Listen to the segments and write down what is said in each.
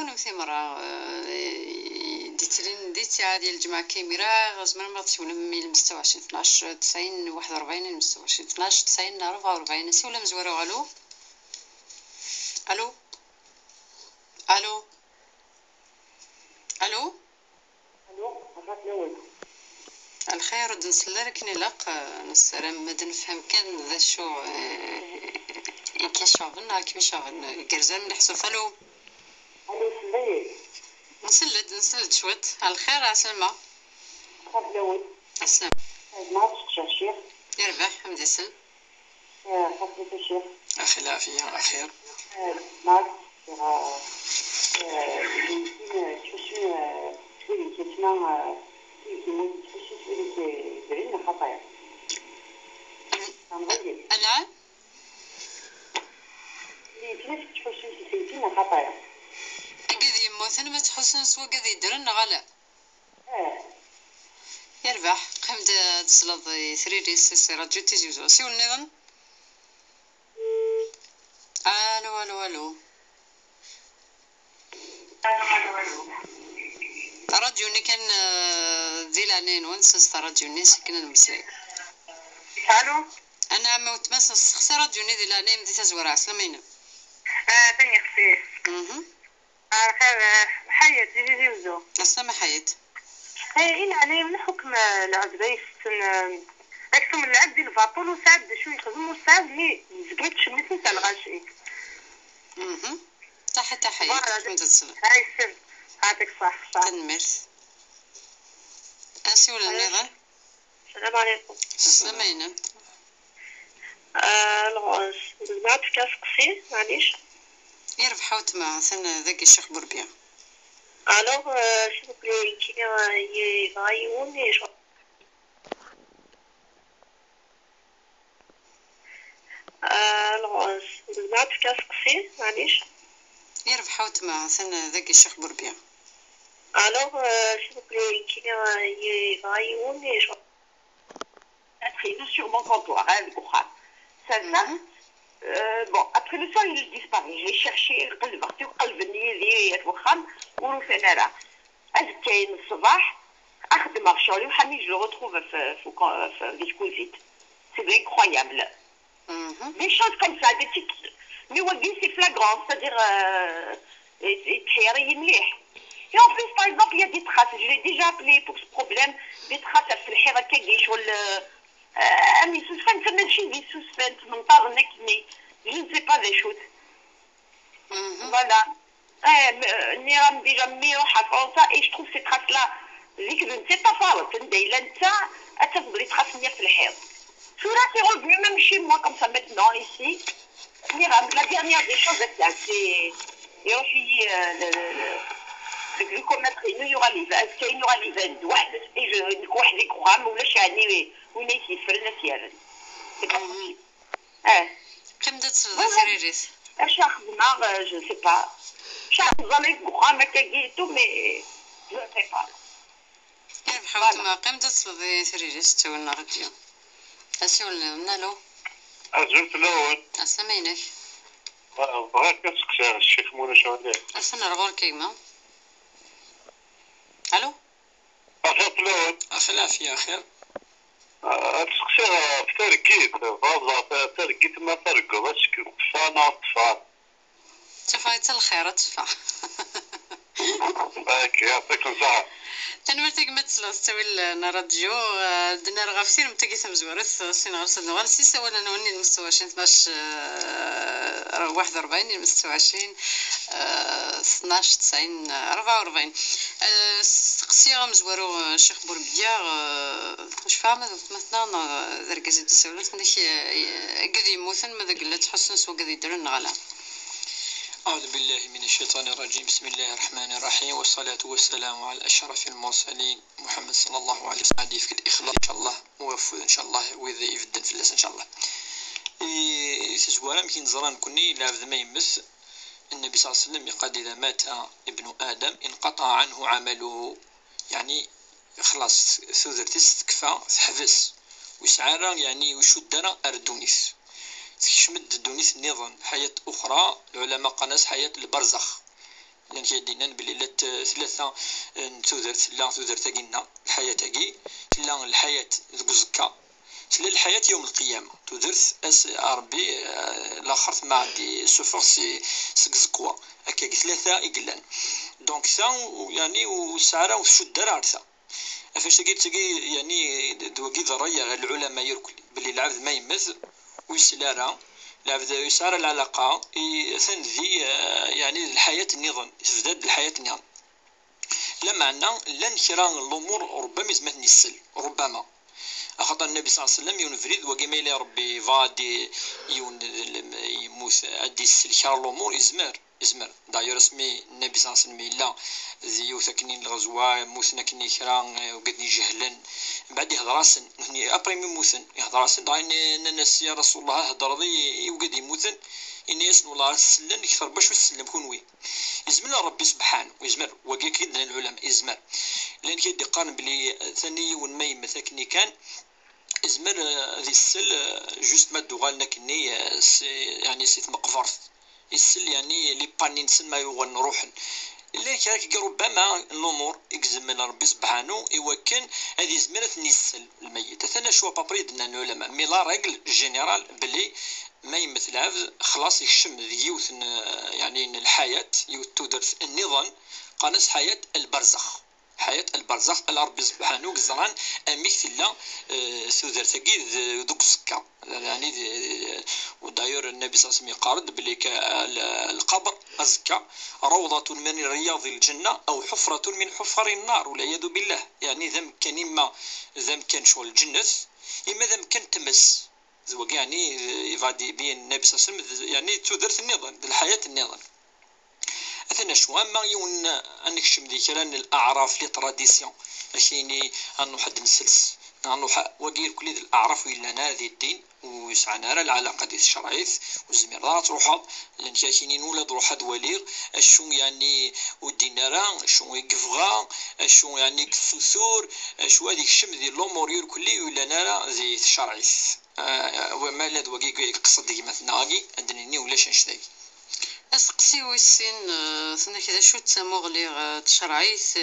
كون ثمرة ديت عادي الجمعة كاميرا غزمر ما تشونا من المستوى 20 12 90 41 المستوى 20 12 90 44 سي ولا مزورو. الو الو الو الو الو عفاك الاول الخير ود نسلا لكن لاق نسلم ما نفهم كان ذا شو كيشاغلنا كيشاغل كرزان نحسو. الو الو سلي نسلد شوت على الخير عسلمى عفاك الاول السلام ما عرفتش الشيخ يربح حمد يسل حسيت الشيخ اخي العافيه اخير ما عرفتش يمكن تفشي تولي كيتنا يمكن تفشي تولي درينا خطايا نعم يمكن تفشي تولي خطايا قد يموتن ما تحسن سوا قد يدرن غلا يربح قمد تصلد 3 سي راديو تيزيوزو سي والنظام. الو الو الو راديوني كان ذي العنين ونسس راديوني سكن المسلي. الو انا موت مسس خسر راديوني ذي العنين ذي تزور عسلمين ثاني خفيف خير حياة تيزيوزو اسلام حياة إلا عليه من حكم العزبايس أكثر من العبد الفاطول وساعد شو يخدم وساعد لي زقيت شميت نتاع الغاشي. تحت حياة كنت تتصل. هاي السن هاتك صح تنمرث أسي ولا النظام. السلام عليكم. السلامين. الغاز بعد كاس قصير معليش. يربح حوت مع ثنا ذاك الشيخ بربيع. Alors, s'il vous plaît, qui est Rayoun et je... Alors, ما كاس قصير معليش. يربح حوت مع ثنا ذاك الشيخ بربيع. Alors, s'il vous plaît, qui est Rayoun et je... Être sur mon comptoir, hein, le Koukhan. Ça, bon, après le soir, il disparaît. J'ai cherché القلب اختي وقلبني لي يتوخم وروفنا راه أزكين الصباح أخدم أغشالي وحمي جو retrouve في الكوزيت. C'est incroyable. Des choses comme ça, des petites... Mais oui, c'est flagrant, c'est-à-dire... تحيري مليح. Et en plus, par exemple, il y a des traces. Je l'ai déjà appelé pour ce problème. Des traces في الحيرة كاكيش ولا... أمي سوسفان تسمى شي دي سوسفان من طارنك مي je ne sais pas des choses. Voilà. نيران ديجا ميروحة فرنسا et je trouve ces traces là ذيك je ne sais pas فارط ندايلا نتا أتفضلي تخاصني في الحيط. شو راه c'est revenu même chez moi comme ça maintenant ici. نيران la dernière des choses c'est يروح le glucomètre il y aura les veines واحد واحد يكرام ولا شعني وين يسفر الناس يارن. C'est pas possible. كم تصل سيريريس اش خدمه جو سي با شاف زعما كوخا كاكيتو مي جو سي با كيف حاولت ما قيم تصل سيريريس تونا غديو اسي ولا نالو أزلت الأول اسلامينك بغيت كتسقسي الشيخ مولا شاودي اسنا الغور كيما. الو أزلت الأول اخي العافيه خير تسقسي في تركيت فازا تركيت ما تركو باش كفانا طفال تفايت الخير تفا باك يعطيك الصحة. تنمرتك ما تسلاس تاوي الراديو دنا رغافسين متاكي تمزورث سين غرسد غالسي سوا انا نوني المستوى 20 12 41 المستوى 20 12 90 44 سقسي مزورو الشيخ بوربيا واش فاهمه مثلا دركزي تسولت منك قد يموتن ماذا قلت تحسن سوا قد يدرن غلا. أعوذ بالله من الشيطان الرجيم. بسم الله الرحمن الرحيم والصلاة والسلام على أشرف المرسلين محمد صلى الله عليه وسلم في الإخلاص إن شاء الله ووفد إن شاء الله وإذا يفدن في اللسان إن شاء الله. تسوالا يمكن زران كوني لعبد ما يمس النبي صلى الله عليه وسلم يقال إذا مات ابن آدم انقطع عنه عمله يعني خلاص ثوذرتس تكفى تحبس ويسعارا يعني وشدنا أردونيس تشمد الدونيس النظام حياة أخرى العلماء قناس حياة البرزخ لان كيدينا بلي ثلاثه تودر تاكينا الحياه تاكي تلا الحياه ذوك الزكا تلا الحياه يوم القيامه تودرت ربي الاخر ما عندي سوفورس سكزكوا هكا ثلاثه يقلان دونك ثا يعني وسعره وشد عرسه فاش تجي يعني دوكي ضريا العلماء يركل بلي العبد ما يمز ويسلارا العبد يسار العلاقه ثنذي يعني الحياه النظام تزداد الحياه النظام لا معنى لا انحرام الامور ربما يزمتني السل ربما خاطر النبي صلى الله عليه وسلم ينفرد وكما الى ربي فادي يموت ادي السل شار الامور izmer داير اسمي النبي صلى الله عليه وسلم لا زيوث كنين الغزوة موثنا كني كران وقدني جهلا بعد يهضراسن يعني ابري من موثن يهضراسن داين الناس يا رسول الله هضر ذي وقد يموثن اني يسن والله سلن اكثر باش وسلم كونوي يزمر ربي سبحانه ويزمر وكي كيدنا العلماء يزمر لان كيدي قارن بلي ثاني ونمي مثاكني كان ازمر ذي السل جوست ما دوغالنا كني يعني سيت مقفرت يسل يعني لي بانين ما يغن روحن اللي كاك ربما الامور يجزم من ربي سبحانه يوكن هذه زميرة نيسل الميت ثنا شو بابريدنا العلماء مي لا ريغل جينيرال بلي ما يمثل عبد خلاص يشم ذيوث يعني الحياة يتودرث النظام قانس حياة البرزخ حياة البرزخ الرب سبحانه قزران مثل سوذر ثقيل ذوك زكا يعني وداير النبي صلى الله عليه وسلم يقارد بلي القبر أزكى روضة من رياض الجنة أو حفرة من حفر النار والعياذ بالله يعني ذم كان إما ذم كان شغل الجنة إما ذم كان تمس زوج يعني يفادي بين النبي صلى الله عليه وسلم يعني تودرت النظام الحياة النظام أثناء شو ما يون أنك شم ذي كلام الأعراف لي تراديسيون أشيني أنو حد مسلس أنو وقيل كل ذي الأعراف إلا نادي الدين ويسعنا على العلاقة دي الشرعيث وزميرات روحها لأن كاشيني نولد روح دوالير أشو يعني ودينارا أشو يقفغا أشو يعني كسوسور أشو هذيك الشم ذي الأمور كلي ولا نارا ذي الشرعيث وما لاد وقيل قصد دي مثلا غاقي أدنيني ولا شنشتاقي أسقسي ويسين ثنا كذا شو تسمو غلي تشرعيث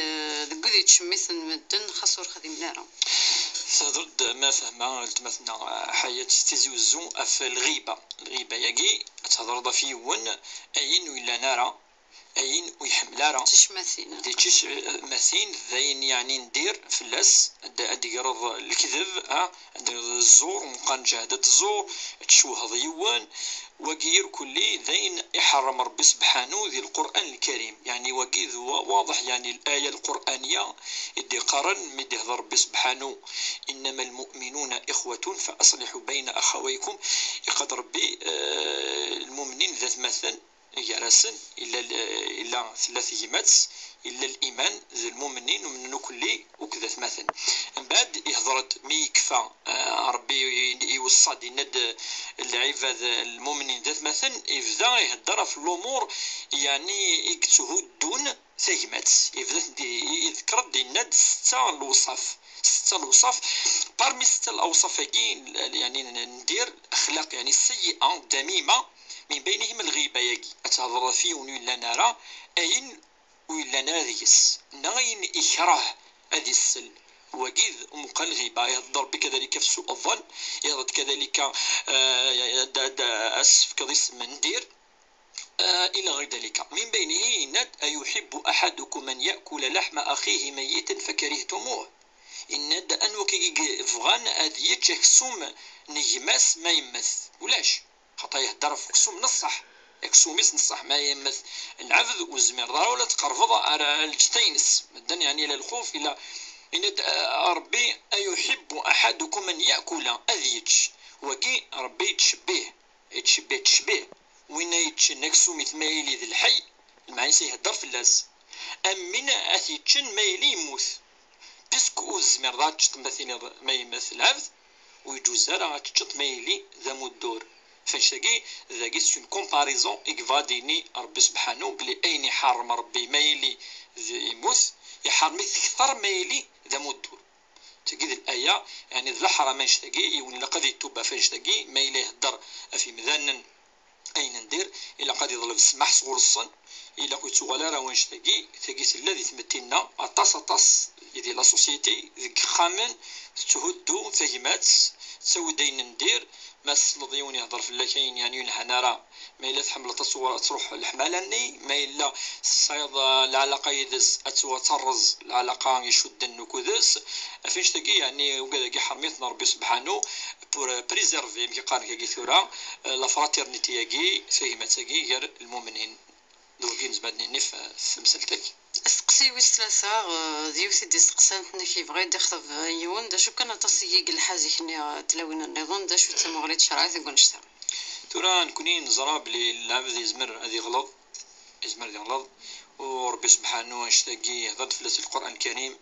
ذكذي تشميث مدن خاصور خدي منارا ضد ما فهمها مثلا حياة تزي وزو في الغيبة يجي تهضر في ون أين ولا نارا أين ويحملارا تش مثين تش مثين ذين يعني ندير فلاس أدي قرض الكذب الزور ومقان جهدة الزور تشوه ضيوان وقير كلي ذين يحرم ربي سبحانه ذي القرآن الكريم يعني وقيذ واضح يعني الآية القرآنية يدي قرن مده ربي سبحانه إنما المؤمنون إخوة فأصلحوا بين أخويكم يقد ربي المؤمنين ذات مثل يرسل إلا ثلاث جمات إلا الإيمان ذي المؤمنين ومن كل وكذا مثلا من بعد يهضرت مي يكفى ربي يوصد يند العباد المؤمنين ذات مثلا يبدا يهضر في الأمور يعني يكتسه دون ثجمات يبدا يذكر الند ستة الوصف بارمي ستة الأوصاف يعني ندير أخلاق يعني سيئة دميمة من بينهم الغيبة يجي أتهضر فيه ولا نرى أين ولا ناريس نغين إكراه هذه السل وجيذ مقال غيبة يهضر بكذلك في سوء الظن يهضر كذلك أسف كضيس مندير إلى غير ذلك من بينه ند أيحب أحدكم أن يأكل لحم أخيه ميتا فكرهتموه إن ند أنوك فغان أذي يتشكسوم نجماس ما يمث ولاش خطا يهدر في كسوم نصح كسوميس نصح ما يمث العبد والزمير ولا تقرفض على الجتينس مدن يعني إلى الخوف إلى إن ربي أيحب أحدكم أن يأكل أذيج وكي ربي تشبيه وين يتشنكسو مثل مايلي ذي الحي المعني سيهدر في اللاز أمين أثيتشن مايلي يموت بسكو الزمير ذات تشتمثيني ما يمثل العبد ويجوز راه تشط مايلي ذا مدور فنشتاقي ذاكي سون كومباريزون إكفاديني ربي سبحانه بلي أين يحرم ربي مايلي يموت يحرمي أكثر مايلي ذا مدور تجد الآية يعني ذا حرام نشتاقي ولا قد يتوب فنشتاقي مايلي يهدر في مذان أين ندير إلا قد يظل السماح صغور الصن إلا كنت ولا راه واش تاقي الذي تمتلنا أطاس يدي لا سوسيتي ذيك خامن تهدو فهمات تسوي داين ندير ما الصلديون يهضر في كاين يعني الحنا راه ما إلا تحمل تصور تروح الحمالاني ما إلا الصيد العلاقة يدس أتوا ترز العلاقة يشد النكودس فيش تاقي يعني وكذا حرميتنا ربي سبحانه بور بريزيرفي كي قال كي ثورة لا فراتيرنيتي ياكي فهمات ياكي غير المؤمنين دوكين زبادني في مسلتك سقسي ويس ثلاثة ديوثي دي سقسانتنا كي بغا يدخل يون داشو كان تصيق الحاجة كني تلاوين النظام داشو تمغريت شرعي تقول نشتا تورا نكوني نزرا بلي العبد يزمر هذه غلط يزمر هذه غلط وربي سبحانه اشتاقي يهضر في القرآن الكريم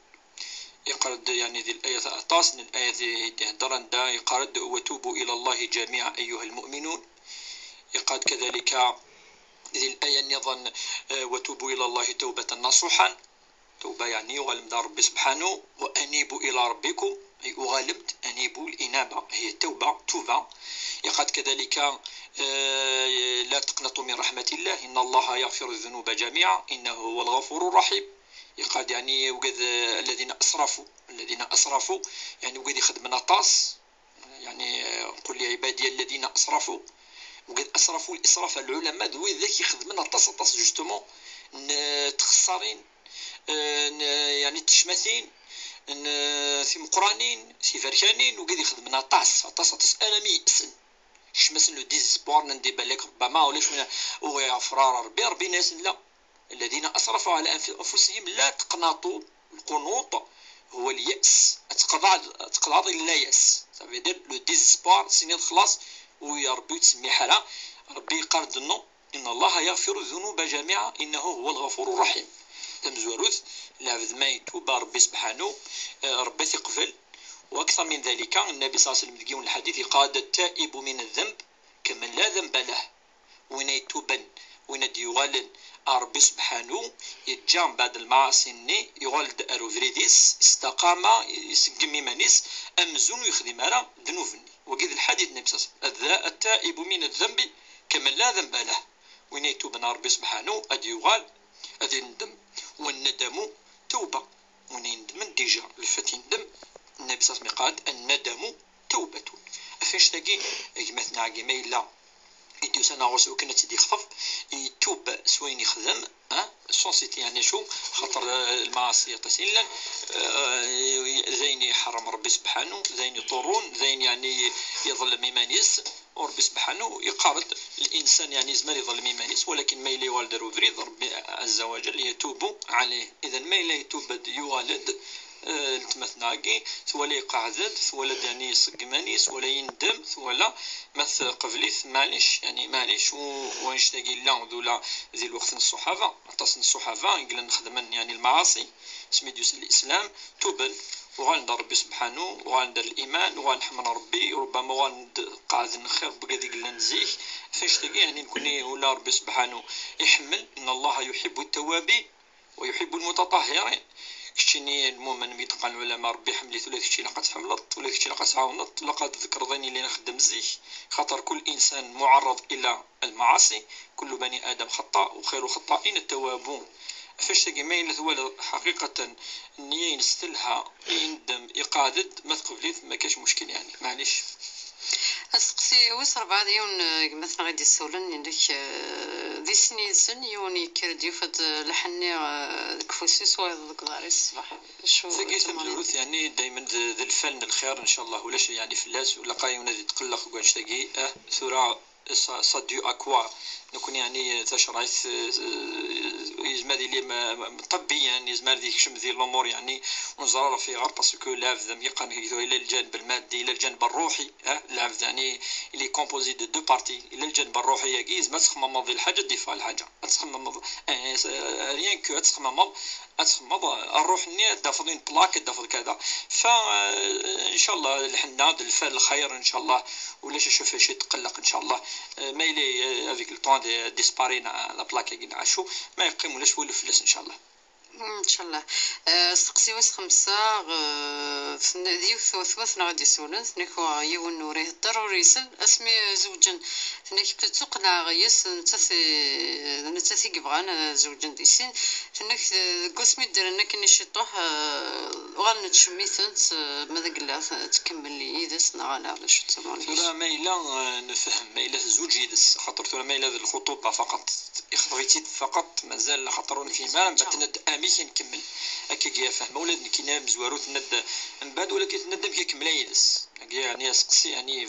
يقرد يعني ذي الآية أطاس من الآية ذي هدران دا يقرد وتوبوا إلى الله جميعا أيها المؤمنون يقاد كذلك ذي الآية نظن وتوبوا إلى الله توبة نصوحا توبة يعني يغلم دار ربي سبحانه وأنيبوا إلى ربكم أي أغلمت أنيبوا الإنابة هي التوبة توبة يقاد كذلك لا تقنطوا من رحمة الله إن الله يغفر الذنوب جميعا إنه هو الغفور الرحيم يقاد يعني وقد الذين أسرفوا يعني وقد يخدمنا طاس يعني قل يا عبادي الذين أسرفوا وقد أسرفوا الإسراف العلماء ذوي ذاك يخدمنا طاس جوستومون تخسرين يعني تشمثين في مقرانين في فركانين وقد يخدمنا طاس أنا ميسن شمسن لو ديزبور ندي بالك ربما ولاش ويا فرار ربي ناس لا الذين أسرفوا على أنفسهم لا تقنطوا القنوط هو اليأس تقناط لا يأس صافي لو ديزبور سيني خلاص ويا ربي تسمي حالة ربي قال لنا إن الله يغفر الذنوب جميعا إنه هو الغفور الرحيم تمزوروث العبد ما يتوب ربي سبحانه ربي يقبل وأكثر من ذلك النبي صلى الله عليه وسلم يقول الحديث قال التائب من الذنب كمن لا ذنب له وين يتوبن وين يغالن ربي سبحانه يتجام بعد المعاصي يغالد أروفريديس استقام يسقم مانيس أمزون ويخدم على ذنوبني وقيد الحديث النبي صلى الله عليه وسلم التائب من الذنب كمن لا ذنب له وين يتوبن ربي سبحانه أدي يغال أدي ندم والندم توبة وين يندم ديجا الفتي ندم النبي صلى الله عليه وسلم قال الندم توبة أفاش تلاقي مثلا عقيمة إلا يديو سنة غوص وكنا تدي خفف يتوب سوين يخدم السونسيتي يعني شو خاطر المعاصي يطسيلا زين يحرم ربي سبحانه زين يطورون زين يعني يظلم ميمانيس وربي سبحانه يقارد الإنسان يعني زمان يظلم ميمانيس ولكن ما يلي والد روفريد ربي عز وجل يتوب عليه إذا ما يلي يتوب يوالد التمثناقي ولا يقعد ولا يعني يسقمانيس ولا يندم ولا مث قبليث معليش يعني معليش ونشتاقي لا ذولا ذي الوقت الصحابة اتصل الصحابة يقول نخدم يعني المعاصي سميديوس الإسلام توبل وغندر ربي سبحانه وغندر الإيمان وغنحمل ربي ربما غنقعد نخير بقدي قلنا نزيه فاشتاقي يعني نكون ولا ربي سبحانه يحمل إن الله يحب التوابين ويحب المتطهرين كشتيني المؤمن ميتقال العلماء ربي حملي ثلاث كشي لقد حملت ولا كشي لقد عاونت لقد ذكر ظني اللي نخدم زيك خاطر كل إنسان معرض إلى المعاصي كل بني آدم خطاء وخير خطائين التوابون فاش تلقي ما يلث حقيقة النية ينستلها يندم يقادد ما تقبليت ما كاش مشكل يعني معليش أسقسي ويس 4 ديون مثلا غادي يسولن عندك ذي سنين سن يوني كرديو فد لحني كفوسيس ويض قداري الصباح شو ثقيت الجلوث يعني دائما ذا الفن الخير ان شاء الله ولا شيء يعني فلاس ولا قايم نادي تقلق وقاش تلاقي ثورة صديو اكوا نكون يعني تشرعت يزمادي لي طبيا يعني يزمادي يكشم ذي الامور يعني ونزرر في غير باسكو لافذ يقن الى الجانب المادي الى الجانب الروحي لافذ يعني اللي كومبوزي دو دو بارتي الى الجانب الروحي يجيز ما تخمم ذي الحاجه دفاع الحاجه تخمم ريان كو تخمم الروح ني دافضين بلاك دافض كذا فان شاء الله الحنا الفال الخير ان شاء الله ولا شوف شي تقلق ان شاء الله ما يلي افيك لو طون ديسبارينا لا بلاك كي نعشو ما يقيم ولاش ولو فلس ان شاء الله ان شاء الله. سقسي واس خمسة ذي ثوثنا غادي يسولن ثنيك يون وريه ضروري يسل اسمي زوجا ثنيك تسوقنا غيس نتاثي كيبغان زوجا ديسين ثنيك قسمي درنا كني شطوح وغال نتشميثنت ماذا قلا تكمل لي يدس نغالا شو تسموني ثورة مايلة نفهم مايلة الزوج يدس خاطر ثورة مايلة الخطوبة فقط بغيتي فقط مازال خاطر فيما من بعد تند اميك نكمل هكا كيا فاهمه ولاد كي نام زوارو تند من بعد ولا كيتندم كيكمل يدس يعني سقسي يعني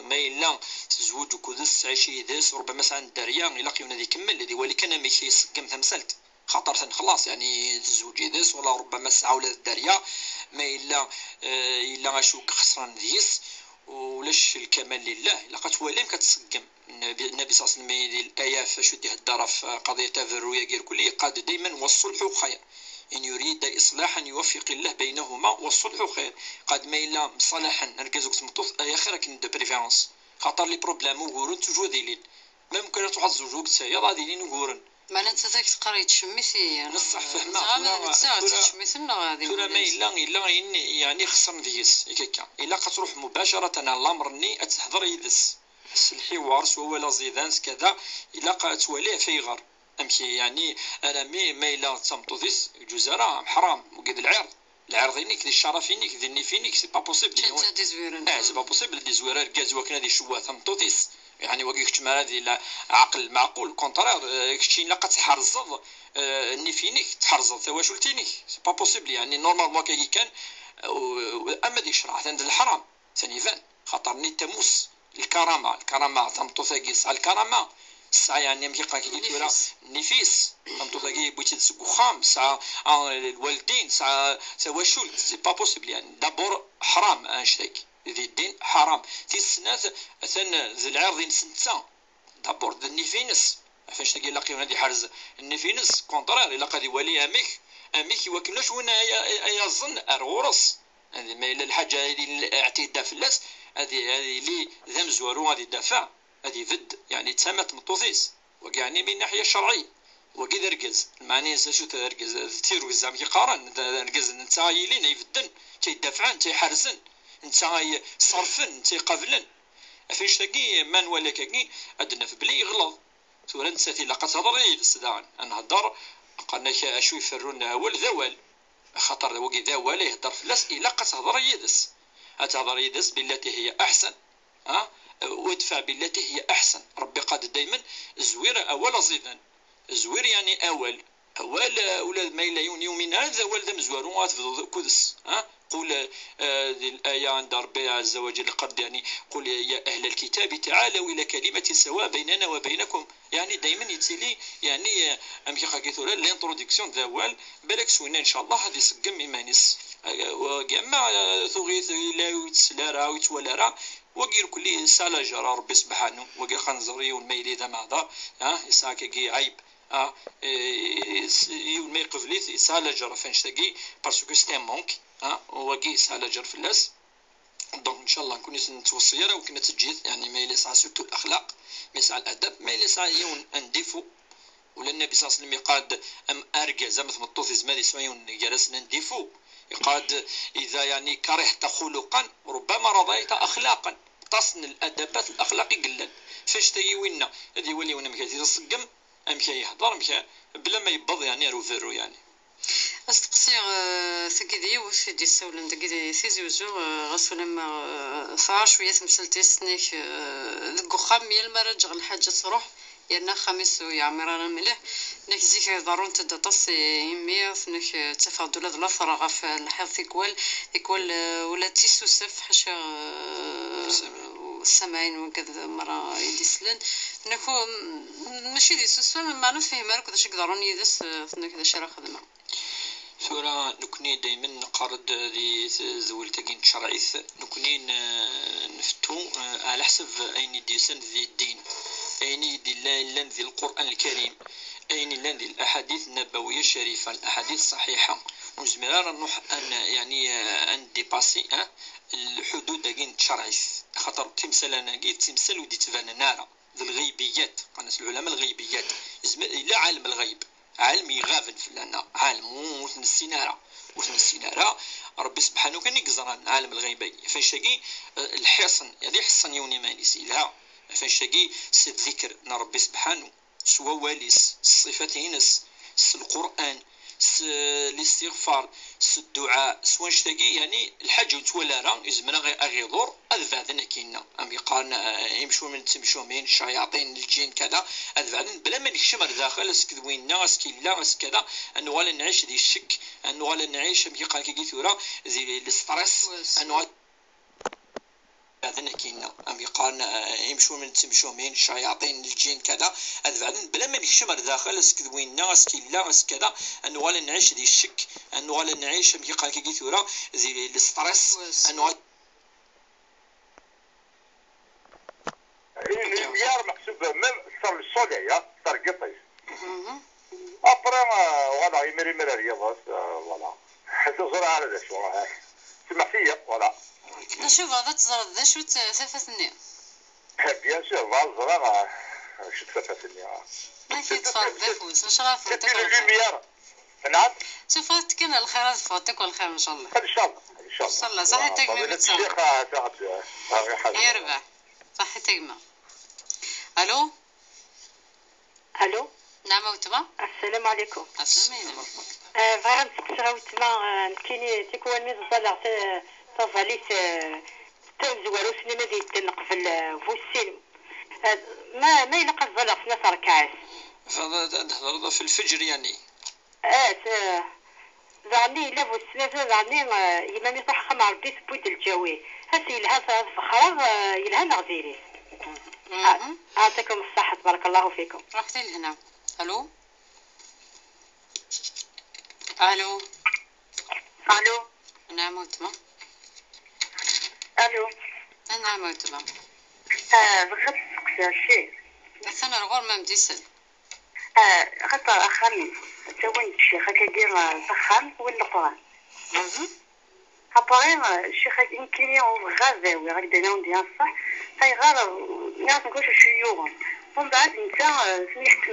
مايلة تزوج وكودس عيش يدس وربما ساعة الدارية الا قيونا ذي كمل هذه ولكن اميك يسقم ثمسلت خاطر خلاص يعني تزوج يدس ولا ربما ساعة ولا الدارية ما الا غاشوك خسران ديس ولاش الكمال لله الا قتواليم كتسقم النبي صلى الله عليه وسلم الايه فاش يهدر في قضيه الرؤيا كير كلي قاد دائما والصلح خير ان يريد اصلاحا يوفق الله بينهما والصلح خير قد ما الا مصالحا نركزوك تمطوط ايا خير كاين دو بريفيرونس خاطر لي بروبليم وغورن توجو ديلين ممكن تروح تزوجوك تايا غادي لين وغورن معناتها تاك تقري تشميسي نصح فهمها ثورة ما الا يعني خسرن ديس هكاكا الا كتروح مباشره على الامرني تحضر يدس الحوار سوا ولا زيدانس كذا الا تواليه فيغر امشي يعني انا ما الا تمطوثيس جزاره حرام وقد العرض ينيك دي الشرف ينيك دي النيفينيك سي با بوسيبل سي با بوسيبل دي زويرة الكازوا كنا دي شوا تمطوثيس يعني وكيك تما هذه عقل معقول كونترير كشتي لا كتحرزض النيفينيك تحرزض ثواشلتينيك سي با بوسيبل يعني نورمالمون كي كان اما ديك الشرع عند الحرام ثاني فان خاطر ني تموس الكرامه تمطوثاكيس على الكرامه ساعة يعني مكي قاكي كيتورا نفيس تمطوثاكي بغيتي تسوق خام ساعة الوالدين ساعة واشول سي با بوسيبل يعني دابور حرام انشتاك ذي الدين حرام في السنات ثان ذي العرض نسنتا دابور ذي النفينس فاش تلقى لاقيونا دي حرز النفينس كونترير الا قادي ولي اميك يوكلناش وين يظن ارغورس هذه ما الا الحاجه هذه اعتداء فلاس هذه اللي ذا مزوارو غادي دافع هذه فد يعني تسمت مطوثيس وكعني من الناحيه الشرعيه وكذا ركز المعني شو تركز تيرو زعما كيقارن ركز انت يلين يفدن تيدافعن تيحرزن انت صرفن انت قبلن فاش تاكي من ولا كاكي عندنا في بلي يغلط ثورا نساتي لقات هضر يدسدان نهضر قالنا اشو يفرون اول ذوال خطر وكي ذوال يهضر فلاس الا قات هضر يدس هتهضر يدس بالتي هي احسن وادفع بالتي هي احسن ربي قاد دائما زوير اول زيدان زوير يعني اول ولاد ما الا يومين هذا ولد مزوارون غاتفضل كدس قول الآية عند ربي عز وجل قد يعني قل يا أهل الكتاب تعالوا إلى كلمة سواء بيننا وبينكم يعني دائما يتسلي يعني أمكي خاكيثولا الانتروديكسيون ذاوال بالك سوينا إن شاء الله هذه سقم إيمانيس وكما ثغيث إلا يتسلارا ويتولارا وقير كلي سالا جرى ربي سبحانه وقير خنزري والميلي ذا معذا يساكي عيب يوم ما يقفليث يسالا جرى فانشتاقي باسكو ستي مونك وكي يسالا جر فلاس دونك ان شاء الله نكون نتوصيرا وكنا تجيث يعني ما يلسع سورتو الاخلاق ما يسعى الادب ما يلسع يون انديفو ولا النبي صلى الله عليه وسلم يقاد ام ارجع زعما مطوث زمادي سويون جلسنا نديفو يقاد اذا يعني كرهت خلقا ربما رضيت اخلاقا تصن الادبات الاخلاق قلن فاش تيوينا هذه يولي وانا مكاتي تصقم امشي يهضر مشى بلا ما يبض يعني روفيرو يعني استقصي ثقيدي واش دي السولن ثقيدي سيزوزو غسول لما صار شويه مسلتي سنيك ذك خام يا المرج الحاجه تروح يرنا خميس ويعمرنا مليح نك زيك ضرون تدطس يمي نك تفاضل هذا الفراغ في الحظ يكوال ولا تيسوسف حاشا السماعين وكذا مرة يدسلن نكو ماشي ديسوسو ما نفهم راه كذا يقدرون يدس كذا شي راه خدمه ثورة نكوني دايما نقارد ذي زول تاكين شرعيث نكوني نفتو على حسب أين ديسن ذي الدين أين دي لان ذي القرآن الكريم أين لان ذي الأحاديث النبوية الشريفة الأحاديث الصحيحة وزمرار نروح أن يعني أن ديباسي الحدود تاكين شرعيث خاطر تمثال أنا قيت تمثال ودي تبان نارا ذي الغيبيات قناة العلماء الغيبيات لا عالم الغيب عالم يغافل فلانا عالم وتنسينا ربي سبحانه كان يقزران عالم الغيبي فنشاقي الحصن هذه حصن يوني مانيس إلها فنشاقي سد ذكر ربي سبحانه سوا واليس الصفات ينس القرآن الاستغفار الدعاء سوا نشتاقي يعني الحاج وتولى راه يزمنا غير اغيضور اذفعنا كينا ام يقارن يمشوا من تمشوا من الشياطين الجن كذا اذفعنا بلا ما نكشم داخل اسكدوينا اسكيلا كذا انه ولا نعيش ذي الشك انه ولا نعيش ام يقال كي ثورا زي الستريس انه هذا كينا ام يقارن يمشوا من تمشوا من الشياطين الجن كذا اذفعنا بلا ما نكشم داخل اسكدوينا اسكيلا كذا انه ولا نعيش ذي الشك انه ولا نعيش ام يقال كي ثورا زي الستريس انه المليار محسوب من صار الصولية صار قطيس ابرا فوالا يمري الرياضات فوالا حتى زرع على ذا شو سمع فيا فوالا نشوف هذا تزرد ذا شو تفاثني بيان سور زرع شو تفاثني ما كيتفرض ذافوس واش راه سيتي فوتك المليار نعم شوف كان الخيرات فوتك والخير ان شاء الله ان شاء الله ان شاء الله ان شاء الله صحتك ما بتسوي يربح صحتك ما الو الو نعم وتما السلام عليكم. السلام عليكم فعلا تقصر وتما كاين تكون ميز صلاح تفعليت تزوالو سينما ديال النقفل فوسين ما يلقى الزلع في ناس ركعات فهذا في الفجر يعني زعني لا فوسين زعني يمامي صح مع رديت بويد الجوي هسي يلها فخرج يلها نغزيري يعطيكم الصحة بارك الله فيكم. رحتي لهنا الو الو الو نعم وتما الو نعم وتما بغيت نسقسي شي بس انا رغور ما مديسل خاطر اخر توين الشيخ كيدير سخان والقران ابغي الشيخ يمكن يوم غازاوي غادي ندير الصح هاي غير ناس نقولش شي يوم ومن بعد انت سمحت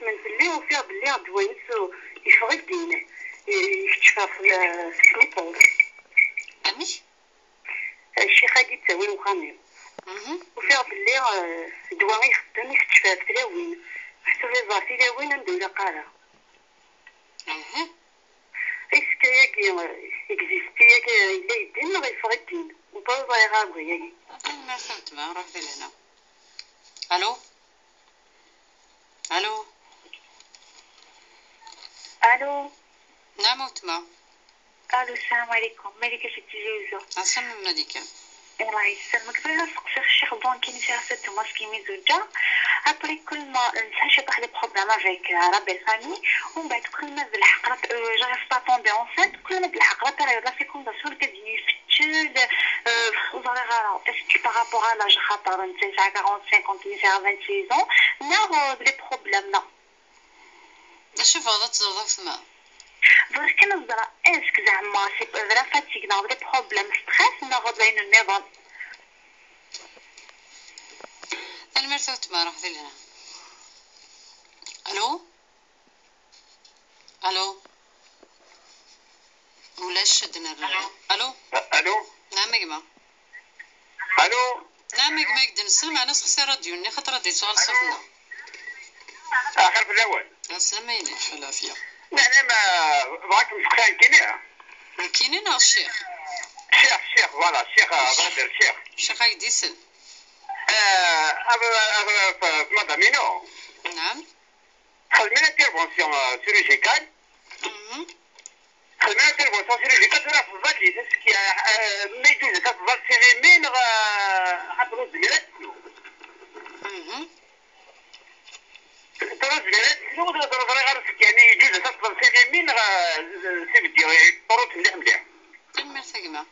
من في الليل وفيها باللي دوينس يفرق دينه يكتشف في السلطة امش الشيخ هادي تساوي وخامي وفيها باللي دواء يخدم يكتشف في تلاوين حتى في زاسي تلاوين ندوي قارا إسكايا إكزيستيا إلا يدين ما يفرق دين وبرضه يغابر يعني ما فهمت ما رحت لهنا الو الو الو نعم وتما الو السلام عليكم مالك ستي زوزو اسم مديكا الله يسلمك بغيت نسقسي الشيخ بونكي نسيت ماسكي ميزوجا ابري كل ما نسحش واحد البروبليم افيك ربي فامي ومن بعد كل ما بالحق جاي با طومبي اونسيت كل ما بالحق بيريود لا فيكونداسيون كتجي يفتل وزاري اسكو بارابور على لاج خاطر انت 45 نسيا 26 نو بلي بروبليم لا شوف هذا تزرد ثما بغيت كنهضر اسك زعما سي فرا فاتيكنا بلي بروبليم ستريس ناخذ بين النظام انا مرتو تما رحت لهنا الو الو ولا شدنا الو الو نعم يما الو نعم يما يقدر نسلم على ناس خسي راديو ني خاطر رديت سؤال صفنا اخر في الاول السلام عليكم خلافيه يعني ما بغاك مسخان كاينين الشيخ الشيخ فوالا الشيخ غادر الشيخ يديسل في مدامينو نعم خدمنا انترفونسيون سيرجيكال خدمنا انترفونسيون سيرجيكال ترى في الفاكي تسكي ما يجوز في الفاكسي مين غادرو زميلات ترى زميلات شنو ترى غير يعني يجوز في الفاكسي مين سيبدي طروت مليح تم مرتقمة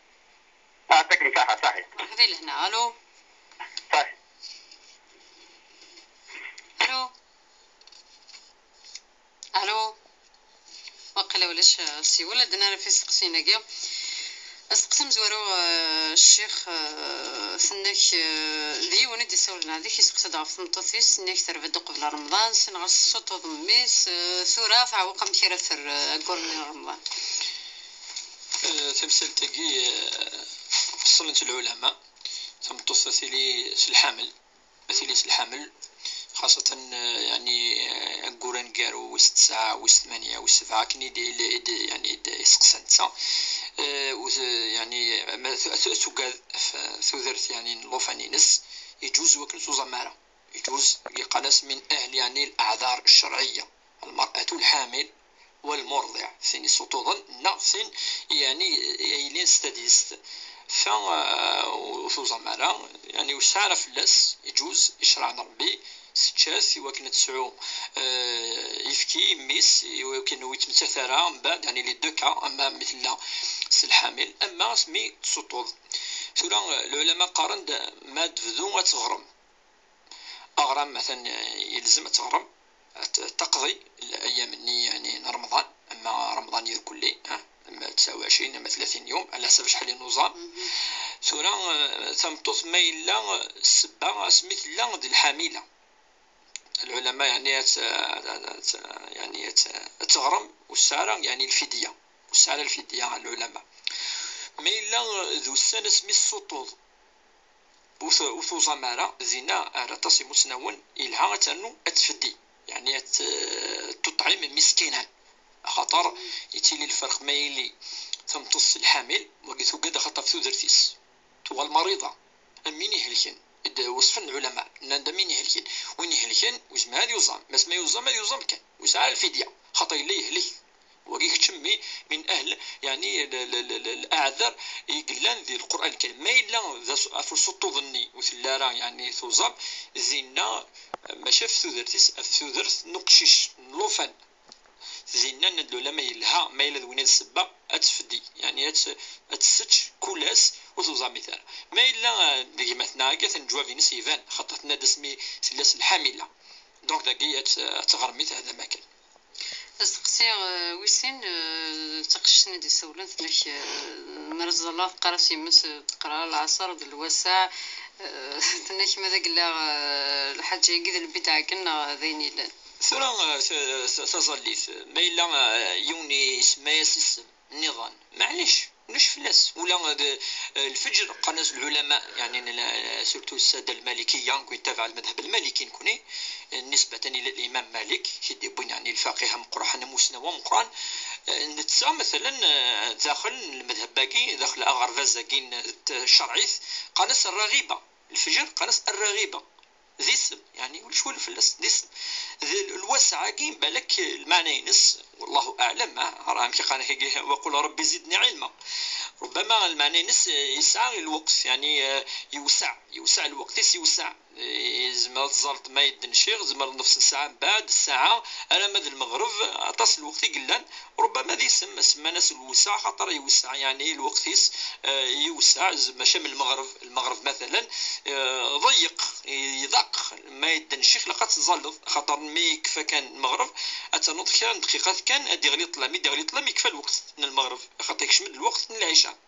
يعطيك مساحة صحيح هذه لهنا الو صحيح الو الو وقيلا ولاش سي ولدنا في سقسينا كاع أسقسم زوارو الشيخ ثناك ذي وندي سولنا هذيك يسقسد غف ثمطوثيس ثناك ترفد قبل رمضان سنغرس الصوت وضميس ثورة فعوقا مكيرة ثر قرن رمضان تمثال تاقي صلنت العلماء تمطوث ثيلي الحامل مثيلي الحامل خاصة يعني قران قارو وست ساعة وست ثمانية وست سبعة كني يعني يسقسن يعني ثقاد ثوذرت يعني لوفانينس يجوز وكل زمارة يجوز يقنس من أهل يعني الأعذار الشرعية المرأة الحامل والمرضع ثاني سطوضا نقصين يعني يلين ستاديست زمارة يعني وسعر فلاس يجوز إشراع ربي ستشاس وكان تسعو يفكي ميس وكان يتمثل من بعد يعني لي دو كا اما مثل الحامل اما سمي سطوض ثم العلماء قارن ما تبدو تغرم اغرم مثلا يلزم تغرم تقضي الايام يعني رمضان اما رمضان يكل اما 29 اما 30 يوم على حسب شحال النظام ثم تمطوط ما الا السبه سميت لا الحامله العلماء يعني تغرم والسعر يعني الفدية والسعر الفدية على العلماء ما إلا ذو السنة سمي السطوض وثو زمارة زينا رتصي مسنون إلها تنو أتفدي يعني تطعم مسكينا خطر يتيلي الفرق ما يلي تمتص الحامل وقيثو قد خطف ثو درتيس تو المريضة أمين يهلكن وصف العلماء ندمين يهلكن وين يهلكن وزما هذا يوزم بس ما يوزم هذا يوزم كان وسعى الفدية خطا إلا يهلك وقيك تشمي من أهل يعني الأعذار يقلان ذي القرآن الكريم ما إلا ذا فرصة ظني وثلارا يعني ثوزب زينا ما شاف ثودرتيس ثودرت نقشش نلوفن زينا ندلو لما يلها ما إلا ذوين السبة أتفدي يعني أتسج كولاس وثوزا مثال ما إلا ديماتنا كاثن جوافي نسيفان خطتنا دسمي سلاس الحاملة دونك داكي تغرميت هذا ما كان أسقسي ويسين تقشتني دي سولن ثناك مرز الله قراسي مس تقرا العصر د الوسع ثناك ماذا قلا الحاجة يقيد البدعة كنا ذيني لان ثورة تظليت ما إلا يونيس ما يسس النظام معليش مش فلاس ولا الفجر قناص العلماء يعني سورتو السادة المالكية كنت تابع المذهب المالكي نكوني نسبة إلى الإمام مالك كيدي بين يعني الفقيه مقرحنا مسنوى مقران نتسا مثلا داخل المذهب باقي داخل أغار فازاكين الشرعيث قناص الرغيبة الفجر قناص الرغيبة ذي اسم يعني وش هو الفلس ذي اسم الوسع كاين بالك المعنى ينس والله اعلم راهم كي وقل ربي زدني علما ربما المعنى ينس يسعى الوقت يعني يوسع الوقت يوسع زعما تزلط ما يدن شيخ زعما نفس الساعه بعد الساعه انا مد المغرب عطاس الوقت يقلان ربما ذي سما ناس الوسع خاطر يوسع يعني الوقت يوسع زعما شام المغرب مثلا ضيق يضاق ما يدن شيخ لقد تزلط خاطر مي كفا كان المغرب اتنوض كان دقيقات كان ادي غلي طلام يكفى الوقت من المغرب خاطر يكشمد الوقت من العشاء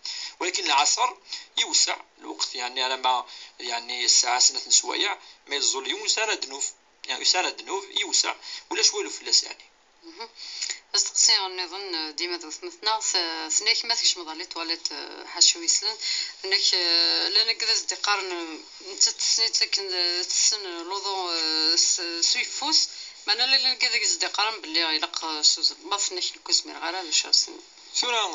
ولكن العصر يوسع الوقت يعني انا ما يعني الساعه سنه سوايع ما يزول يوم سنه دنوف يعني سنه دنوف يوسع ولا شوالو فلاس يعني استقسي نظن ديما ثمثنا ثناك ما تكش مضالي تواليت حاشو يسلن انك لنا كذا صديقار انت تسنيتك تسن لوضو سويفوس معنا لنا كذا صديقار باللي يلق سوز ما فناش الكوزمير غير باش اسن ثورة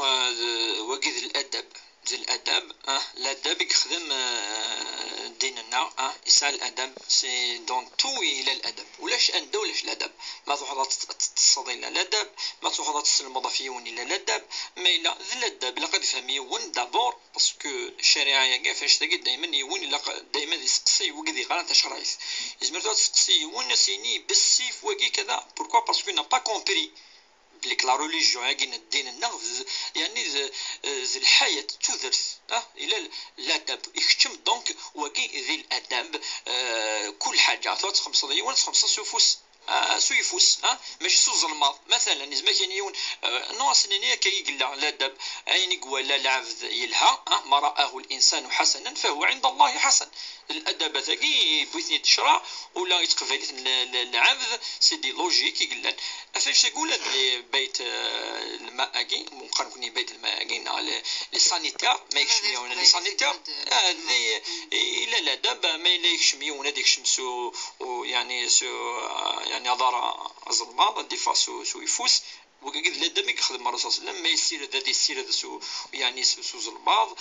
وقيد الادب الادب يخدم ديننا يسال الادب سي دون تو الى الادب ولاش عنده ولاش الادب ما تحضر تصدي الى الادب ما تحضر المضافيون الى الادب ما الى الادب لقد فهم يون دابور باسكو الشريعه يا فاش تلقى دائما يون الا دائما يسقسي وقدي غلط شرايث يزمرتو تسقسي يون سيني بالسيف وكي كذا بوركو باسكو نا با كومبري بليك لا ريليجيون يعني الدين النغز يعني ذي الحياة تدرس إلى الأدب يختم دونك وكي ذي الأدب كل حاجة ثلاث 5 ديوان 5 سفوس سو يفوس ماشي سو ظلمات مثلا زعما كاين يون ناس نيا كيقلع على داب عينك ولا العبد يلها ما رآه الانسان حسنا فهو عند الله حسن. الادب تاعي بغيتني تشرع ولا يتقبلت العبد سيدي لوجيك يقول فاش تقول هاد بيت الماء كي ممكن يكون بيت الماء كاين لي سانيتير ما يكشميون لي سانيتير هذه الا لا دابا ما الا يكشميون هذيك الشمس ويعني يعني دار ظلمه دي فاسو سو يفوس وقيد لا دم يخدم الرسول صلى الله عليه وسلم ما يسير هذا يسير هذا سو يعني سو البعض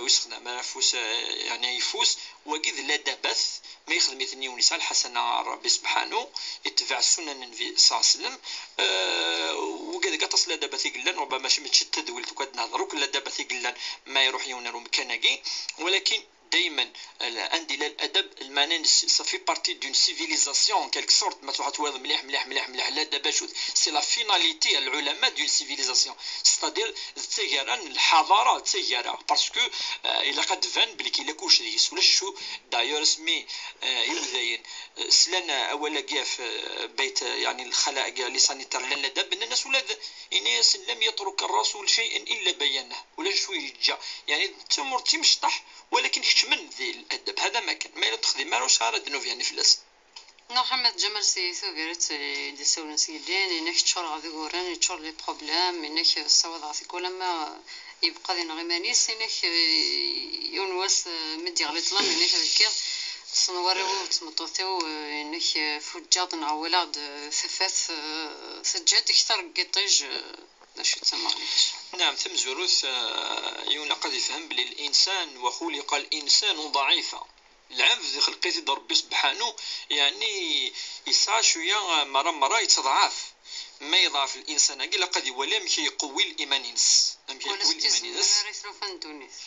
ويسخدم ما يفوس يعني يفوس وقيد لا دبث ما يخدم يثني ونساء الحسنة ربي سبحانه يتبع السنن النبي صلى الله عليه وسلم وقيد قطس لا دبث يقلن ربما ماشي متشتت ولد وكاد نهضروا لا دبث يقلن ما يروح يونر مكانكي ولكن دائما عندي الادب المعنى صافي بارتي دون سيفيليزاسيون كالك سورت ما تروح توض مليح مليح مليح مليح لا دابا شوف سي لا فيناليتي العلماء دون سيفيليزاسيون ستادير التجارة الحضاره التجارة باسكو الا قد فان بلي كاين كلشي ديس ولا شو دايور اسمي يبداين سلان اولا كاع في بيت يعني الخلاء لي سانيتار لا داب الناس ولاد اناس لم يترك الرسول شيئا الا بينه ولا شو يجا يعني تمر تمشطح ولكن من ذي الادب هذا ما كان ما تخدم ما روش هذا دنوف يعني فلاس محمد جمال سيثو قالت دي سونا سيدين انك تشور غادي غوران تشور لي بروبليم انك الصواد عطيك ولما يبقى دينا غيمانيس انك يونواس مدي غلط لان انك الكير صنوريو تمطوثيو انك فوجات نعولاد ثفاث سجات اكثر قطيج باش تسمع نعم ثم زروث يونا قد يفهم بلي الانسان وخلق الانسان ضعيفا العبد خلقيت ربي سبحانه يعني يسعى شويه مرة يتضعف ما يضعف الانسان الا قد يولي مكي يقوي الايمان ينس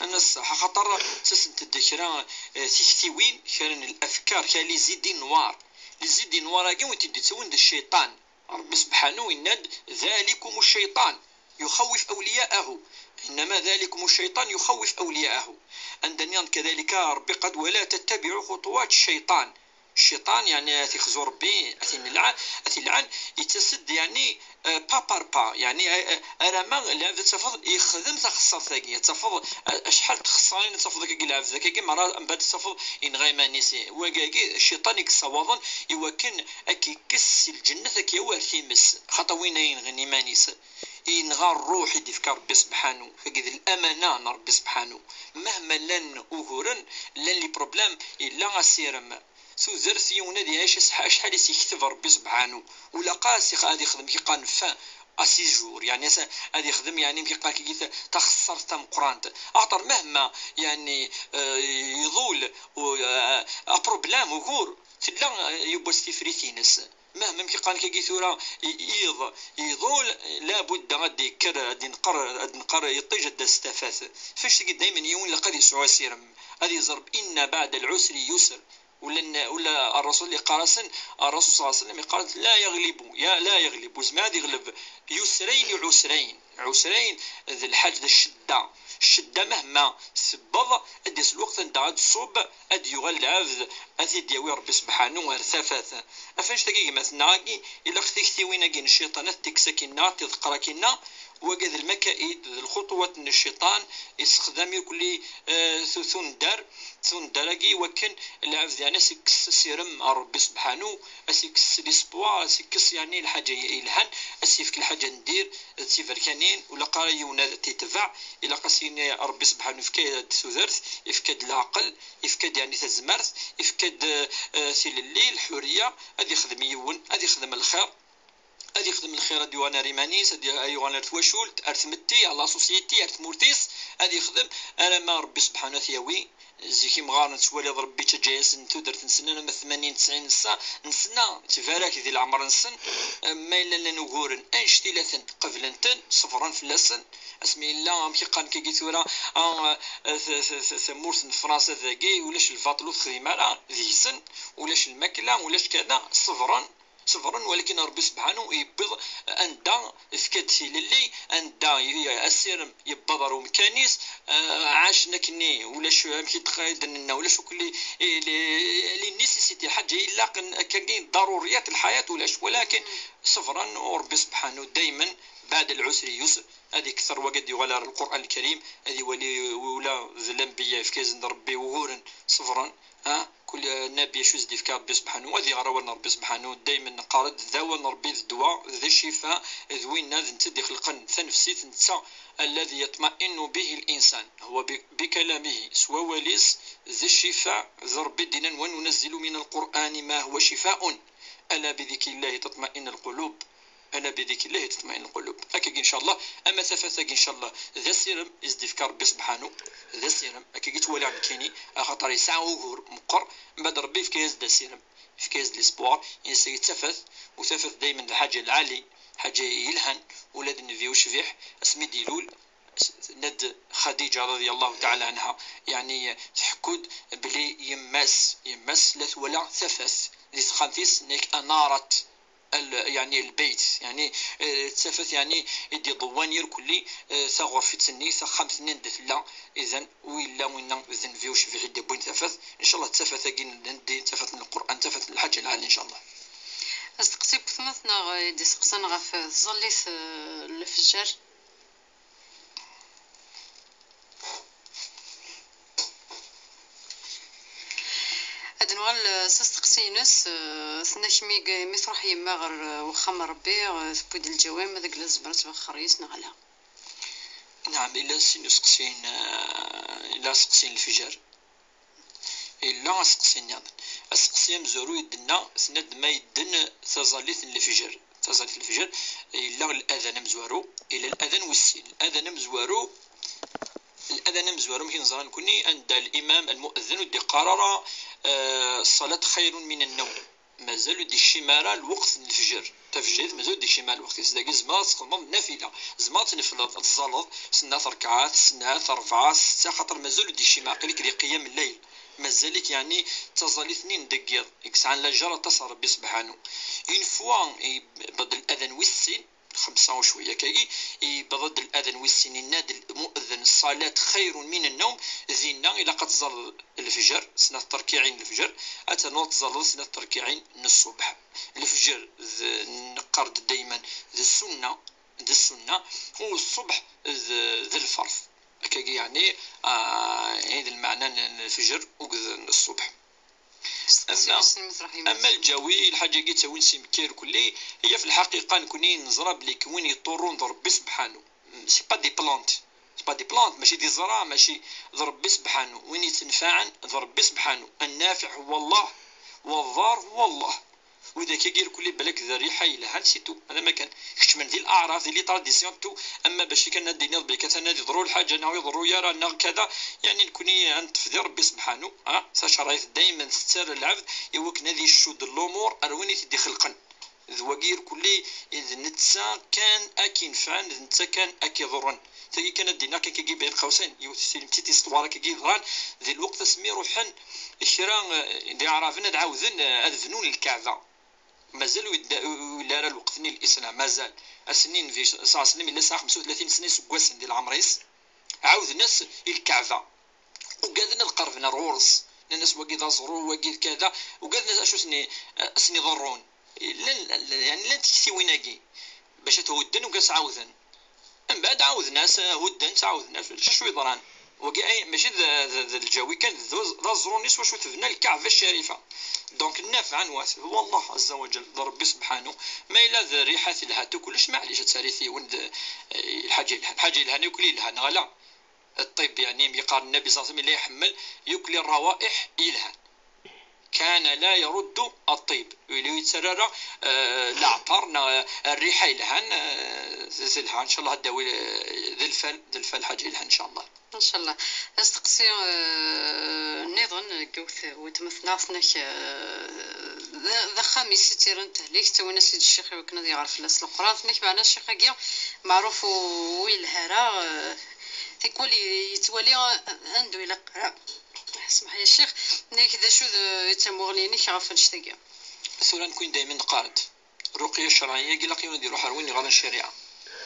انا الصح خاطر تسنت الذكرى تكتيوين كان الافكار كان لي زيدي نوار لي زيدي نوار كي وانت تسوين الشيطان ربي سبحانه يناد ذلكم الشيطان يخوف أولياءه إنما ذلكم الشيطان يخوف أولياءه عندنا كذلك ربي قد ولا تتبعوا خطوات الشيطان الشيطان يعني أتي ربي أتي لعن يتسد يعني با بار با يعني أرما العبد تفضل يخدم تخسر ثاقية تفضل أشحال تخسرين تفضل كي العبد ذاك مرة من بعد تفضل إن غيما نسي وكاكي الشيطان يكسوضن يوكن أكي كس الجنة كي وارثيمس خطوين ينغني مانيس ينغى الروح يدفك ربي سبحانه فكذا الأمانة ربي سبحانه مهما لن أهورن لن لي بروبلام إلا غسيرم سو زرت يونا دي عايش شحال يكتب ربي سبحانه ولا قاسي غادي يخدم كي قانفا اسي جور يعني غادي يخدم يعني كي قال كي تخسر تم قران اخطر مهما يعني يضول بروبلام وغور تلا يبوستي فريتينس مهما كي قال كي ثورا يضول لابد غادي يكر غادي نقر يطيج الدستافات فاش تلقى دائما يوم لقد يسعى سيرم غادي يضرب ان بعد العسر يسر ولا الرسول اللي قارسن الرسول صلى الله عليه وسلم قال لا يغلب زعما يغلب يسرين عسرين ذي الحاج ذا الشده مهما سبض اديس الوقت انت غاد تصوب اد يغل العبد اتي دياوي ربي سبحانه وارثافات افاش تلقى مثلا الا اختي وين كاين الشيطانات تكسكينا تذكر كينا وقد المكائد الخطوات من الشيطان يستخدم كل ثون داركي وكن العبد يعني سيكس سيرم ربي سبحانه اسيكس ليسبوا سيكس يعني الحاجه يلهن اسيفك الحاجه ندير تيفركانين ولا قرايونا تتبع الى قاسين ربي سبحانه فكاد ثوذرت يفكد العقل يفكد يعني تزمرت يفكد سيل الليل الحريه هذا يخدم يون هذا يخدم الخير هذا يخدم الخير هذا يوانا ريمانيس هذا يوانا تواشول ارثمتي على سوسيتي ارثمورتيس هذا يخدم انا ما ربي سبحانه ثياوي زيكي مغارن تولي ربي تجايس درت نسنة ما 80 90 نسنة تفارك ذي العمر نسن ما إلا لنقورن أنشتي لثن قبل انتن صفران فلسن اسمي الله كي قان كي ثورا ثمورث فرنسا ذاكي ولاش الفاطلو خديمة ذي سن ولاش الماكلة ولاش كذا صفران صفرا، ولكن ربي سبحانه يبض أندا فكاتي للي أندا السيرم يبضر ومكانيس عاشنا كني ولا شو مشي تخايدنا ولا شو كل لي نيسيتي حاجة إلا كاين ضروريات الحياة ولا شو، ولكن صفرا وربي سبحانه دائما بعد العسر يسر. هذه كثر وقد يغلر القرآن الكريم، هذه ولا الأنبياء في كازن ربي وغورن صفرا كل نبي شو زدي في ربي سبحانه، وهذه غراونا ربي سبحانه دائما نقارد ذاون ربي الدواء ذا الشفاء ذوين نتدي خلقا ثنفسي تنسى الذي يطمئن به الإنسان هو بكلامه سوى وليس ذا الشفاء ذا ربي دينا وننزل من القرآن ما هو شفاء ألا بذكر الله تطمئن القلوب، أنا بذكر الله تطمئن القلوب. هكاك إن شاء الله. أما ثفاثاك إن شاء الله ذا السيرم يزدفكر ربي سبحانه ذا السيرم هكاك يتولى عن كيني خاطر يسعى وغور مقر من بعد ربي في كاز ذا السيرم في كاز الاسبوار ينسى يتثفث وثفث دائما الحاجة العالي حاجة يلهن ولاد النبي وشفيح اسمي ديلول ند خديجة رضي الله تعالى عنها يعني تحكد بلي يماس لا ولا ثفث لتخنفيس نيك أنارت يعني البيت يعني تسافت يعني يدي ضوانير كلي ثغر في تسني ثخم ثنين دثلا اذا ولا وين ذن فيوش في غير بوين تفث ان شاء الله تسافت ندي تفث من القران تفث من الحاجه العاليه ان شاء الله. استقسي بثمثنا يدي سقسنا غف ظليت الفجار أدنوال سستقسينس ثناك مي تروح يما غير وخام ربي تبود الجوام هذاك لازم خريس نغلا. نعم إلا سنسقسين إلا سقسين الفجر إلا سقسين يعني السقسية مزورو يدنا سند ما يدن تظليث الفجر تظليث الفجر إلا الأذان مزورو إلا الأذان والسين الأذان مزورو الأذان مزورو ممكن نزران كوني عند الإمام المؤذن ودي قرر الصلاة خير من النوم مازالو دي الشمارة الوقت الفجر تفجير مازالو دي الشمارة الوقت سداكي زما تقضم نافلة زما تنفل تزلط سنة ركعات سنة أربعة ستة خاطر مازالو دي الشمارة قليك دي قيام الليل مازالك يعني تظل اثنين دقيق يكسعن لجرة تصر ربي سبحانه اون فوا بدل الأذان والسين 5 وشوية كاي بضد الأذان والسين ينادي المؤذن الصلاة خير من النوم ذينا إلا قد ظل الفجر سنة تركيعين الفجر أتنوت ظل سنة تركيعين من الصبح الفجر نقرد دايما ذي السنة هو الصبح ذي الفرض كاي يعني هذا المعنى الفجر وكذا الصبح. أما الجوي الحاجة كي تسوي نسيمكير كلي هي في الحقيقة نكوني نزرى بلي كوين يطورون ربي سبحانه سي با دي بلانت ماشي دي زرع ماشي ربي سبحانه وين يتنفعن ربي سبحانه النافع هو الله والضار هو الله وإذا كير كل بالك ذا ريحة إلى نسيتو هذا ما كان كش من ذي الأعراف ذي تراديسيون تو أما باش كان ندي نض بك تنادي ضرو الحاجة ناوي ضرو يرى نا كذا يعني نكوني نتفذي ربي سبحانه ساشرايت دائما ستر العبد يوك نادي الشود الأمور أرويني تدي خلقا ذوقير كلي إذا نتسا كان أكين فان إذا نتسا كان أكي ضرن تجي كان دينا كان كيجي بين قوسين يوسلم تيتي استوارا كيجي ضران ذي الوقت اسمي روحن الشراء دي عرفنا دعوذن أذنون الكعبة مازال ولا الوقت ني الاسلام مازال السنين في صلى الله عليه وسلم الا ساعه 35 سنه سكواسن ديال العمريس عاود الناس الكعبه وقادنا القرفنا الرورس الناس وقيد زرو وقيد كذا وقادنا شو سني ضرون يعني لا تكتي ويناكي باش تودن وقاس عاوذن من بعد عاود ناس هدن تعاودنا شوي ضران وكاي ماشي ذا الجوي كان ذا الزرونيس واش تبنى الكعبه الشريفه دونك النافع نواس هو الله عز وجل ربي سبحانه ما الا ذا ريحه الهاتو كلش معليش تساريثي وند الحاجه لها ياكل لها غلا الطيب يعني يقال النبي صلى الله عليه وسلم لا يحمل ياكل الروائح إلها كان لا يرد الطيب ولو يتسرر العطر الريحه لهن زلها ان شاء الله الدواء ذي الفل حاجه لها ان شاء الله ان شاء الله استقسي نظن قوث وتمثنا ثناك ذا خامس تيرن تهليك تونا سيد الشيخ وكنا يعرف الناس القران ثناك معنا الشيخ كيا معروف ويلهرا تقول يتولي عنده الى قرا اسمح يا الشيخ نيك ذا شو يتمغليني خاف نشتاق سورة نكون دائما قارد الرقيه الشرعيه قال لك يديروا حروين يغرى الشريعه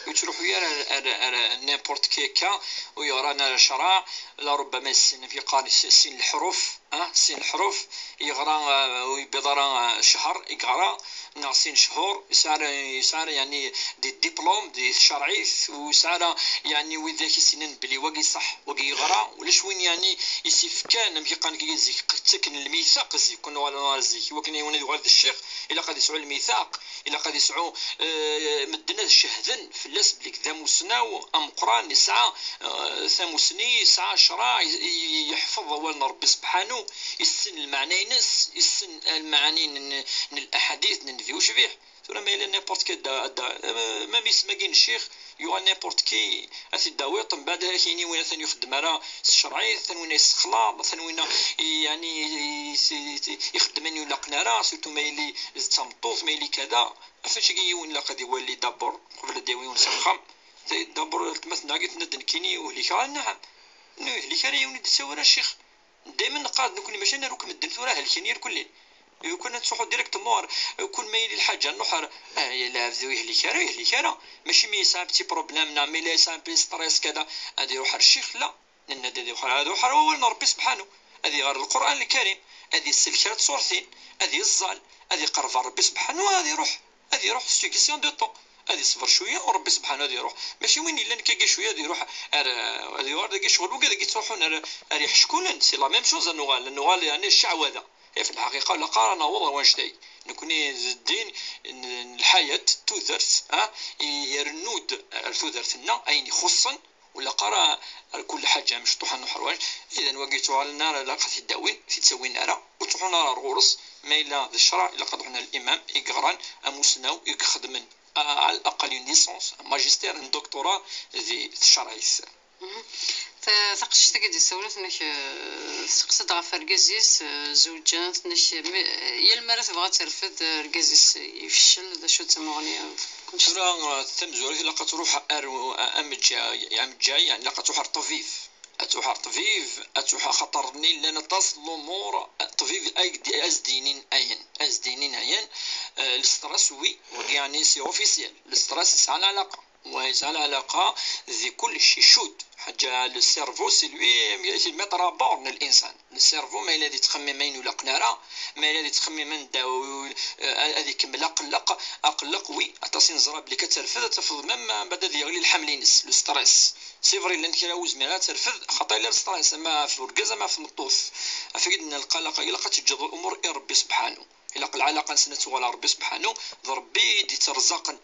وتروحوا يا نيمبورت كيكا ويغرانا الشرع لربما السن في قال سن الحروف سن الحروف يغرى ويبضر شهر يقرا ناقصين شهور يسعر يعني دي ديبلوم دي شرعي ويسعر يعني وذاك السنن بلي واقي صح واقي يغرى ولاش وين يعني يسيف كان مي قال كي يزيك تكن الميثاق زي كنا ولا زيك وكان يوني والد الشيخ الا قد يسعوا الميثاق الا قد يسعوا مدنا الشهدن في اللاس بليك ذا مسناو ام قران يسعى ثاموسني يسعى شرع يحفظ والنا ربي سبحانه يسن المعنى ينس يسن المعاني من الاحاديث نفيوش فيه ثم ما الى نيبورت كي ما بيسماكين الشيخ يو نيبورت كي اثي داويط من بعد كاينين وين ثاني يخدم على الشرعي ثاني وين يسخلا ثاني وين يعني يخدم ولا قناره سيرتو ما يلي تمطوط ما يلي كذا فاش كيون لا قد يولي دابور قبل داوي ونسخم دابور مثلا قلت ندن كيني وهليك نعم هليك راه يولي تساور الشيخ دائما قاد نكون ماشي نروك مدن ثوراه الكنير كلين كنا نصحوا ديريكتومون كل ما يلي الحاجه نحر لا ذوي يهلك راه ماشي مي سامبتي بروبليم مي لا سامبل ستريس كذا هذه روح الشيخ لا هذا روح هو ربي سبحانه هذه غير القران الكريم هذه السلكات صورتين هذه الزال هذه قرب ربي سبحانه هذه روح سي كيسيون دو طون هذه صبر شويه وربي سبحانه هذه يروح ماشي وين الا نكاكي شويه هذه يروح هذه ورد كي شغل وكذا كي تروحون ريح شكون سي لا ميم شوز النغال يعني الشعوذه في الحقيقه لا قارن وضع وانشتي نكوني الدين الحياه توثرت يرنود الثوثرتنا اين خصا ولا قرا كل حاجه مشطوحه نحرواج اذا وقيتوا على النار لا قد الداوين في تسوي نارا وتروحوا نار الغرس ما الا الشرع الا قد رحنا الامام يقران امسناو يخدمن على الاقل ليسونس ماجستير دكتوراه في الشرعيس ثقشت كدي سولت انك تقصد غا فركازيس زوجات نش يا المراه تبغى ترفد ركازيس يفشل ذا شو تسموني كنت راه تم زوري لا تروح ام جاي يعني لا تروح طفيف اتوحر طفيف اتوحر خطرني لنا تصل الامور طفيف ازدينين اين الاسترس وي يعني سي اوفيسيال الاسترس على علاقه ويسال علاقه ذي كل شيء شود حاجه السيرفو سي لوي ميتر بورن الانسان السيرفو ما الذي تخممين ولا قناره ما الذي تخممين داو هذيك اقلق وي اتصين زراب لي كترفد تفض مام بعد يغلي الحملينس لو ستريس سي فري لان كلا وزميرا ترفد خطا الى الستريس ما في الكازا ما في المطوف افيد ان القلق الا تجد الامور ربي سبحانه إلا العلاقة نسنت على ربي سبحانه ربي دي ترزقا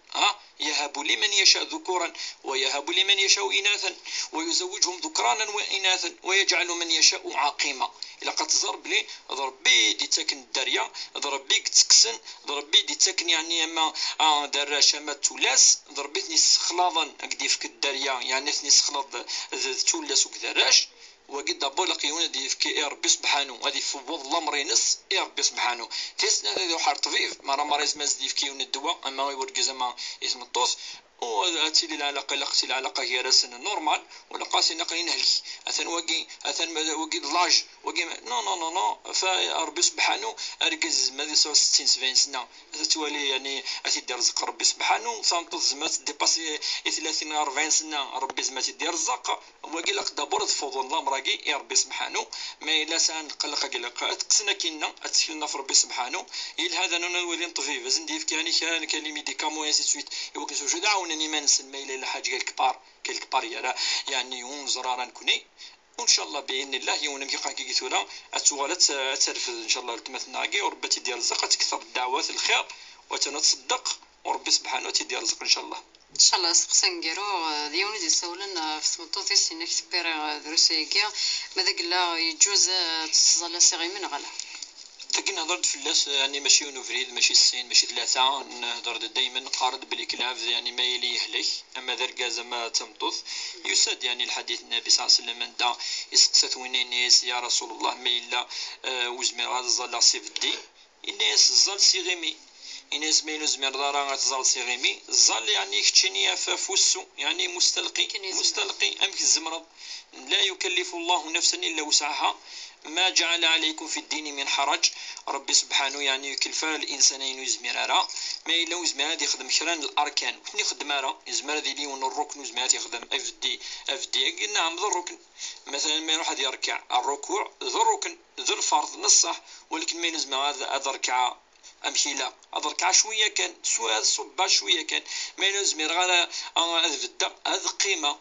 يهب لمن يشاء ذكورا ويهب لمن يشاء إناثا ويزوجهم ذكرانا وإناثا ويجعل من يشاء عقيما إلا قد تزرب لي ربي دي تاكن الدريا ربي تكسن ربي دي تاكن يعني اما دراشه ما تولاس ربي تنس خلاضا اكدي فيك الدريا يعني تنس خلاض تولاس وكذراش وقد دابور لقيونا دي في ربي سبحانه هذه في وضع الامر ينس ربي سبحانه تيسنا هذا حار طفيف ما راه مريض ماز دي في كيون الدواء اما يورد زعما اسم الطوس واتي العلاقه لقتي العلاقه هي راسن نورمال ولا قاسي نقلين هلك اثن وقي لاج وقي نو فربي سبحانه اركز ماذا 60 70 سنه تولي يعني تيدير رزق ربي سبحانه صامت زعما ديباسي 30 40 سنه ربي زعما تيدير رزق وقي لك دابور تفوض الامر راكي ربي سبحانه ما الا سان قلق قلق تقسنا كينا تسكلنا في ربي سبحانه الى هذا نولي طفيف زنديف كاني كان لي ميديكامون سي سويت يوكل سو دعونني ما نسمى الى الحاجه كالكبار يعني ونزرارا نكوني وان شاء الله باذن الله يوم كي قاكي ثولا اتوالت ترفد ان شاء الله تمثناكي وربي تدير الرزق تكثر الدعوات الخير وتنتصدق وربي سبحانه تدير الرزق ان شاء الله ان شاء الله سقسنجرو ديوني دي سولن في سمطوطي سينك تبير دروسيكيا ماذا قلا يجوز تصل سيغي من غلا لكن هضرت في اللاس يعني ماشي نوفريد ماشي السين ماشي ثلاثة نهضر دايما نقارد بلي كلاف يعني ما يلي يهلك اما ذركا زعما تمطوث يساد يعني الحديث النبي صلى الله عليه وسلم انت يسقسات وينيس يا رسول الله ما الا وزمير هذا الزال سيف الدين الناس الزال سيغيمي الناس ما يلو زمير دارا غتزال سيغيمي الزال يعني كتشيني فوسو يعني مستلقي امك الزمرض لا يكلف الله نفسا الا وسعها ما جعل عليكم في الدين من حرج. ربي سبحانه يعني يكلف الانسان يزمر راه ما الا وزمر هذا يخدم شران الاركان وثني خدم راه يزمر هذه لي الركن وزمر يخدم افدي نعم ذو الركن. مثلا ما يروح هذا يركع الركوع ذو الركن ذو الفرض نصح، ولكن ما يلزم هذا ركعه امشي لا هذا ركعه شويه كان سواء صبا شويه كان ما يلزم غير هذا قيمه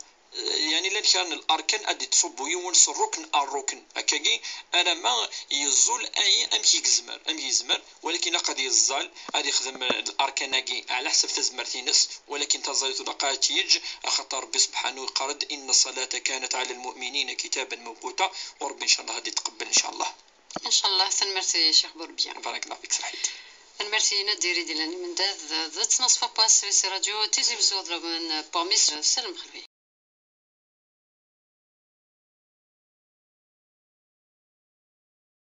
يعني لا كان الاركان ادي تصبوا يونس الركن هكاكي انا ما يزول اي امشي يزمر ولكن قد يزال غادي يخدم الاركان على حسب تزمرتينس، ولكن تزايد دقاتيج خاطر ربي سبحانه قرد ان الصلاه كانت على المؤمنين كتابا موقوتا، وربي ان شاء الله غادي يتقبل ان شاء الله. ان شاء الله. تنمرتي شيخ بوربيا. بارك الله فيك صحيت. نمرتي نديري ديال من داد ذات نصف باس راديو تيزي بزود من بوميس سلام خلفي.